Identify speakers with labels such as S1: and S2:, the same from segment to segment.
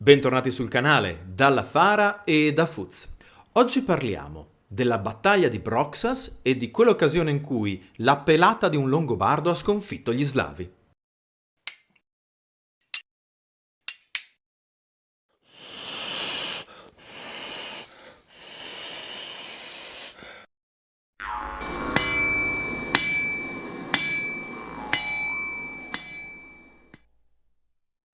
S1: Bentornati sul canale dalla Fara e da Fuz. Oggi parliamo della battaglia di Broxas e di quell'occasione in cui la pelata di un Longobardo ha sconfitto gli Slavi.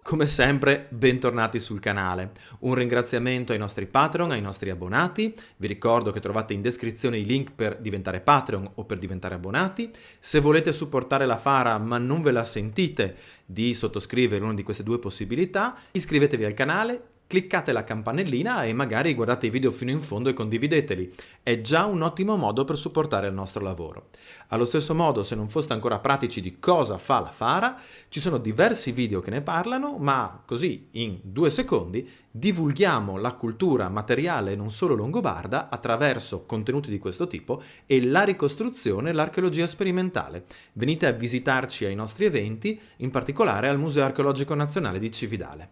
S1: Come sempre, bentornati sul canale. Un ringraziamento ai nostri Patreon, ai nostri abbonati. Vi ricordo che trovate in descrizione i link per diventare Patreon o per diventare abbonati. Se volete supportare la Fara ma non ve la sentite di sottoscrivere una di queste due possibilità, iscrivetevi al canale, cliccate la campanellina e magari guardate i video fino in fondo e condivideteli. È già un ottimo modo per supportare il nostro lavoro. Allo stesso modo, se non foste ancora pratici di cosa fa la Fara, ci sono diversi video che ne parlano, ma così, in 2 secondi, divulghiamo la cultura materiale non solo longobarda attraverso contenuti di questo tipo e la ricostruzione e l'archeologia sperimentale. Venite a visitarci ai nostri eventi, in particolare al Museo Archeologico Nazionale di Cividale.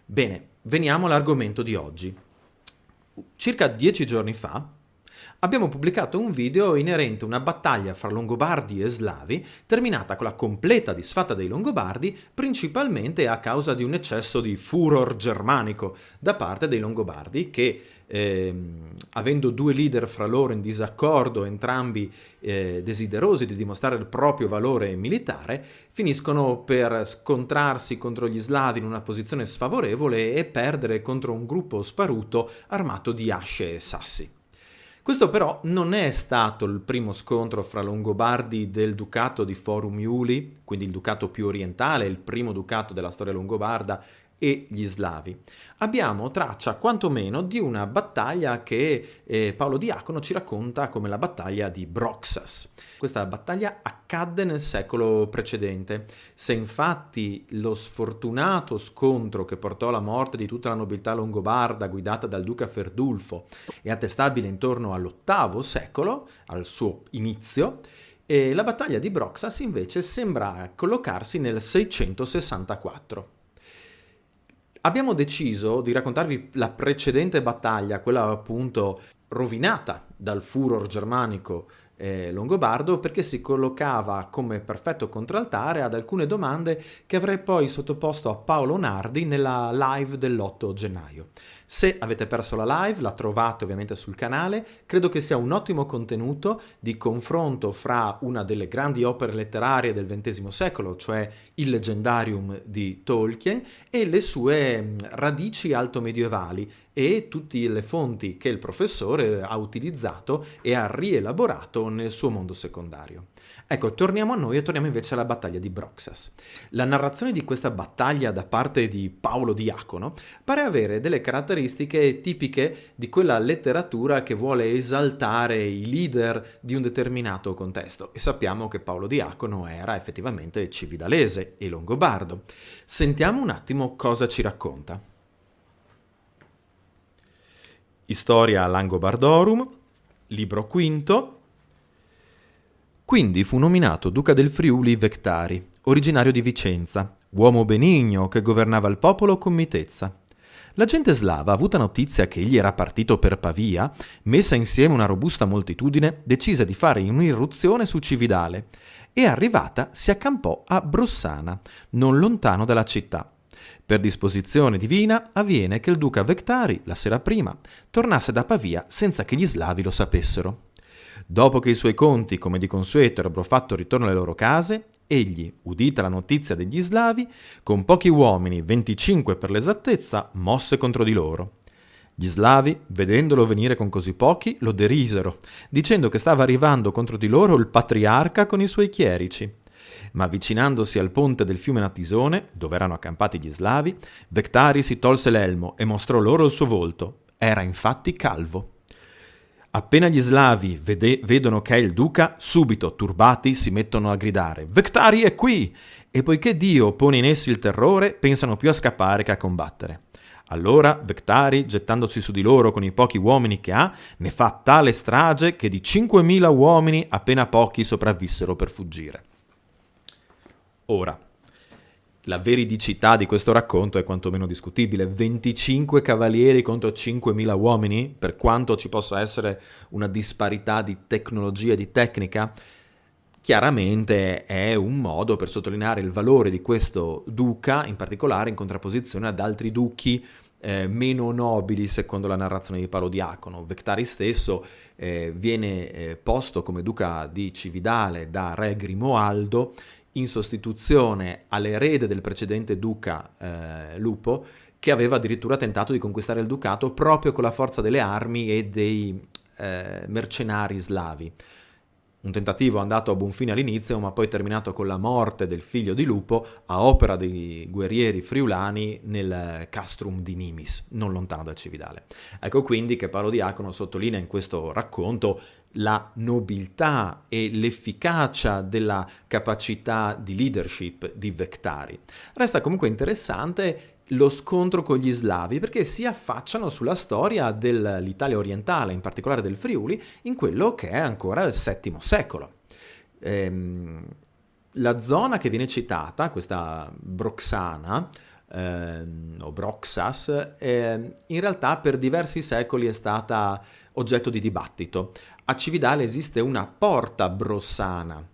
S1: Bene, veniamo all'argomento di oggi. Circa 10 giorni fa abbiamo pubblicato un video inerente a una battaglia fra Longobardi e Slavi terminata con la completa disfatta dei Longobardi, principalmente a causa di un eccesso di furor germanico da parte dei Longobardi che, avendo due leader fra loro in disaccordo, entrambi desiderosi di dimostrare il proprio valore militare, finiscono per scontrarsi contro gli Slavi in una posizione sfavorevole e perdere contro un gruppo sparuto armato di asce e sassi. Questo però non è stato il primo scontro fra Longobardi del ducato di Forum Iuli, quindi il ducato più orientale, il primo ducato della storia longobarda, e gli Slavi. Abbiamo traccia quantomeno di una battaglia che Paolo Diacono ci racconta come la battaglia di Broxas. Questa battaglia accadde nel secolo precedente. Se infatti lo sfortunato scontro che portò alla morte di tutta la nobiltà longobarda guidata dal duca Ferdulfo è attestabile intorno all'VIII secolo, al suo inizio, e la battaglia di Broxas invece sembra collocarsi nel 664. Abbiamo deciso di raccontarvi la precedente battaglia, quella appunto rovinata dal furor germanico longobardo, perché si collocava come perfetto contraltare ad alcune domande che avrei poi sottoposto a Paolo Nardi nella live dell'8 gennaio. Se avete perso la live, la trovate ovviamente sul canale. Credo che sia un ottimo contenuto di confronto fra una delle grandi opere letterarie del XX secolo, cioè il Legendarium di Tolkien, e le sue radici altomedievali e tutte le fonti che il professore ha utilizzato e ha rielaborato nel suo mondo secondario. Ecco, torniamo a noi e torniamo invece alla battaglia di Broxas. La narrazione di questa battaglia da parte di Paolo Diacono pare avere delle caratteristiche tipiche di quella letteratura che vuole esaltare i leader di un determinato contesto, e sappiamo che Paolo Diacono era effettivamente cividalese e longobardo. Sentiamo un attimo cosa ci racconta. Historia Langobardorum, libro quinto. Quindi fu nominato duca del Friuli Vectari, originario di Vicenza, uomo benigno che governava il popolo con mitezza. La gente slava, avuta notizia che egli era partito per Pavia, messa insieme una robusta moltitudine, decise di fare un'irruzione su Cividale e, arrivata, si accampò a Brossana, non lontano dalla città. Per disposizione divina avviene che il duca Vectari, la sera prima, tornasse da Pavia senza che gli slavi lo sapessero. Dopo che i suoi conti, come di consueto, ebbero fatto ritorno alle loro case, egli, udita la notizia degli slavi, con pochi uomini, 25 per l'esattezza, mosse contro di loro. Gli slavi, vedendolo venire con così pochi, lo derisero, dicendo che stava arrivando contro di loro il patriarca con i suoi chierici. Ma avvicinandosi al ponte del fiume Natisone, dove erano accampati gli slavi, Vectari si tolse l'elmo e mostrò loro il suo volto. Era infatti calvo. Appena gli slavi vedono che è il duca, subito, turbati, si mettono a gridare «Vectari è qui!» e poiché Dio pone in essi il terrore, pensano più a scappare che a combattere. Allora Vectari, gettandosi su di loro con i pochi uomini che ha, ne fa tale strage che di 5.000 uomini appena pochi sopravvissero per fuggire. Ora, La veridicità di questo racconto è quantomeno discutibile. 25 cavalieri contro 5.000 uomini, per quanto ci possa essere una disparità di tecnologia e di tecnica, chiaramente è un modo per sottolineare il valore di questo duca, in particolare in contrapposizione ad altri duchi meno nobili secondo la narrazione di Paolo Diacono. Vectari stesso viene posto come duca di Cividale da re Grimoaldo in sostituzione all'erede del precedente duca Lupo, che aveva addirittura tentato di conquistare il ducato proprio con la forza delle armi e dei mercenari slavi. Un tentativo andato a buon fine all'inizio, ma poi terminato con la morte del figlio di Lupo a opera dei guerrieri friulani nel castrum di Nimis, non lontano da Cividale. Ecco quindi che Paolo Diacono sottolinea in questo racconto la nobiltà e l'efficacia della capacità di leadership di Vectari. Resta comunque interessante lo scontro con gli slavi, perché si affacciano sulla storia dell'Italia orientale, in particolare del Friuli, in quello che è ancora il VII secolo. La zona che viene citata, questa Broxana, o Broxas, in realtà per diversi secoli è stata oggetto di dibattito. A Cividale esiste una porta brossana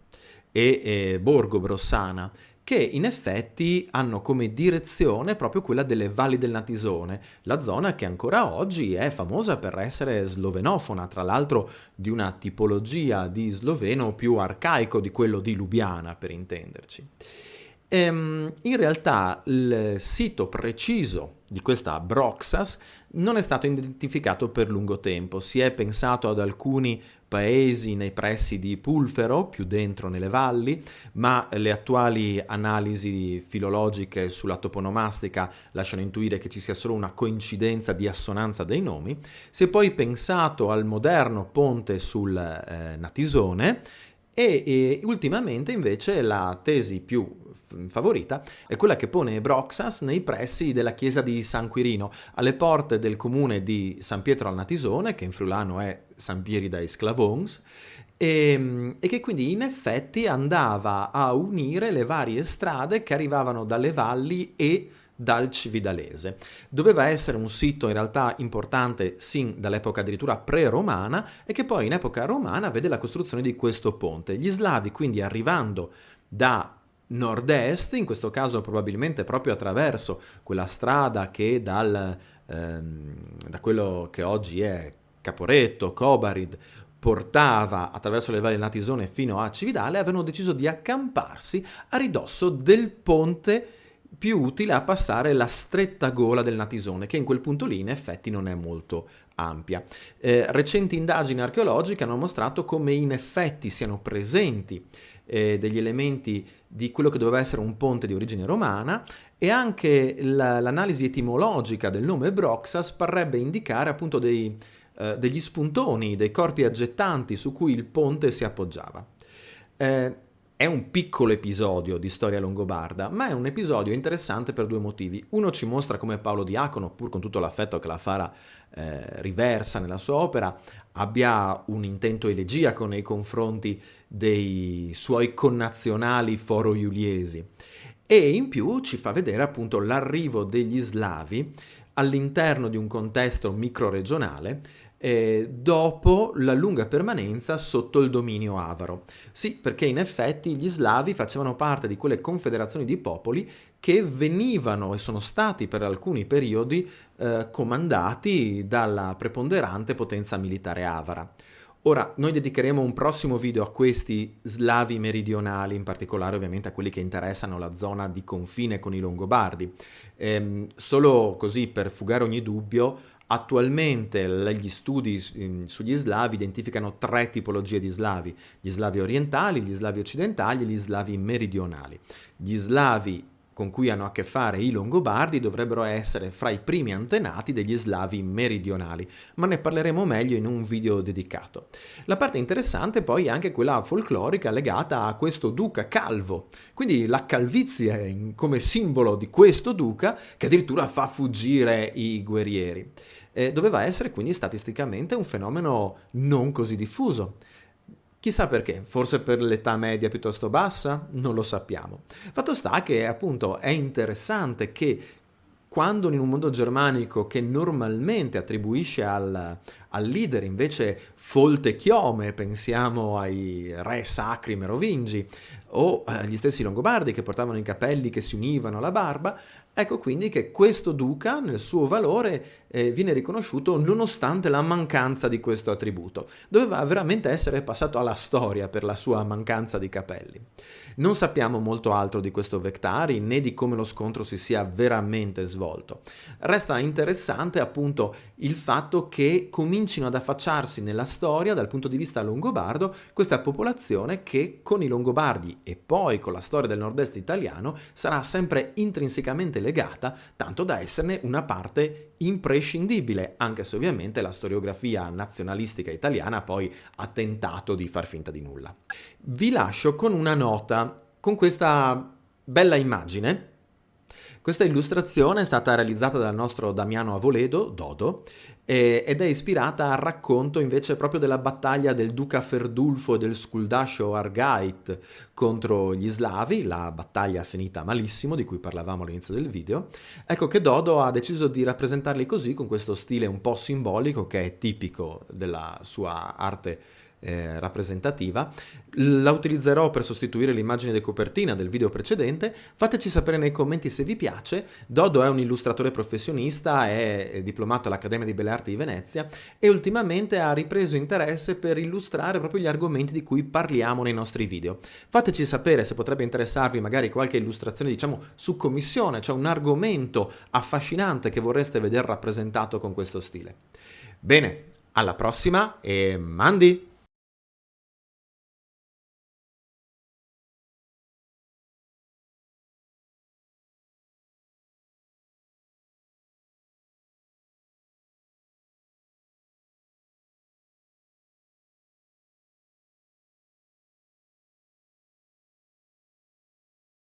S1: e borgo brossana, che in effetti hanno come direzione proprio quella delle valli del Natisone, la zona che ancora oggi è famosa per essere slovenofona, tra l'altro di una tipologia di sloveno più arcaico di quello di Lubiana, per intenderci. In realtà il sito preciso di questa Broxas non è stato identificato per lungo tempo. Si è pensato ad alcuni paesi nei pressi di Pulfero, più dentro nelle valli, ma le attuali analisi filologiche sulla toponomastica lasciano intuire che ci sia solo una coincidenza di assonanza dei nomi. Si è poi pensato al moderno ponte sul Natisone e ultimamente invece la tesi più favorita è quella che pone Broxas nei pressi della chiesa di San Quirino, alle porte del comune di San Pietro al Natisone, che in friulano è San Pieri dai Sclavons, e che quindi in effetti andava a unire le varie strade che arrivavano dalle valli e dal Cividalese. Doveva essere un sito in realtà importante sin dall'epoca addirittura pre-romana e che poi in epoca romana vede la costruzione di questo ponte. Gli slavi quindi arrivando da nord-est, in questo caso probabilmente proprio attraverso quella strada che da quello che oggi è Caporetto, Cobarid, portava attraverso le valli del Natisone fino a Cividale, avevano deciso di accamparsi a ridosso del ponte più utile a passare la stretta gola del Natisone, che in quel punto lì in effetti non è molto ampia. Recenti indagini archeologiche hanno mostrato come in effetti siano presenti degli elementi di quello che doveva essere un ponte di origine romana, e anche l'analisi etimologica del nome Broxas parrebbe indicare appunto degli spuntoni, dei corpi aggettanti su cui il ponte si appoggiava. È un piccolo episodio di storia longobarda, ma è un episodio interessante per due motivi. Uno ci mostra come Paolo Diacono, pur con tutto l'affetto che la Fara riversa nella sua opera, abbia un intento elegiaco nei confronti dei suoi connazionali foro-iuliesi. E in più ci fa vedere appunto l'arrivo degli slavi all'interno di un contesto microregionale dopo la lunga permanenza sotto il dominio avaro. Sì, perché in effetti gli slavi facevano parte di quelle confederazioni di popoli che venivano e sono stati per alcuni periodi comandati dalla preponderante potenza militare avara. Ora, noi dedicheremo un prossimo video a questi slavi meridionali, in particolare ovviamente a quelli che interessano la zona di confine con i Longobardi. Solo così, per fugare ogni dubbio, attualmente gli studi sugli slavi identificano tre tipologie di slavi: gli slavi orientali, gli slavi occidentali e gli slavi meridionali. Gli slavi con cui hanno a che fare i Longobardi dovrebbero essere fra i primi antenati degli slavi meridionali, ma ne parleremo meglio in un video dedicato. La parte interessante poi è anche quella folclorica legata a questo duca calvo, quindi la calvizie come simbolo di questo duca che addirittura fa fuggire i guerrieri. Doveva essere quindi statisticamente un fenomeno non così diffuso. Chissà perché, forse per l'età media piuttosto bassa? Non lo sappiamo. Fatto sta che appunto è interessante che quando in un mondo germanico che normalmente attribuisce al leader invece folte chiome, pensiamo ai re sacri merovingi o agli stessi longobardi che portavano i capelli che si univano alla barba, ecco quindi che questo duca nel suo valore viene riconosciuto nonostante la mancanza di questo attributo. Doveva veramente essere passato alla storia per la sua mancanza di capelli. Non sappiamo molto altro di questo Vectari né di come lo scontro si sia veramente svolto. Resta interessante appunto il fatto che comincino ad affacciarsi nella storia dal punto di vista longobardo questa popolazione che con i Longobardi e poi con la storia del nord-est italiano sarà sempre intrinsecamente legata, tanto da esserne una parte imprescindibile, anche se ovviamente la storiografia nazionalistica italiana poi ha tentato di far finta di nulla. Vi lascio con una nota, con questa bella immagine. Questa illustrazione è stata realizzata dal nostro Damiano Avoledo, Dodo, ed è ispirata al racconto invece proprio della battaglia del duca Ferdulfo e del Skuldascio Argait contro gli Slavi, la battaglia finita malissimo di cui parlavamo all'inizio del video. Ecco che Dodo ha deciso di rappresentarli così, con questo stile un po' simbolico che è tipico della sua arte rappresentativa. La utilizzerò per sostituire l'immagine di copertina del video precedente. Fateci sapere nei commenti se vi piace. Dodo è un illustratore professionista, è diplomato all'Accademia di Belle Arti di Venezia e ultimamente ha ripreso interesse per illustrare proprio gli argomenti di cui parliamo nei nostri video. Fateci sapere se potrebbe interessarvi magari qualche illustrazione, diciamo, su commissione, cioè un argomento affascinante che vorreste vedere rappresentato con questo stile. Bene, alla prossima e mandi!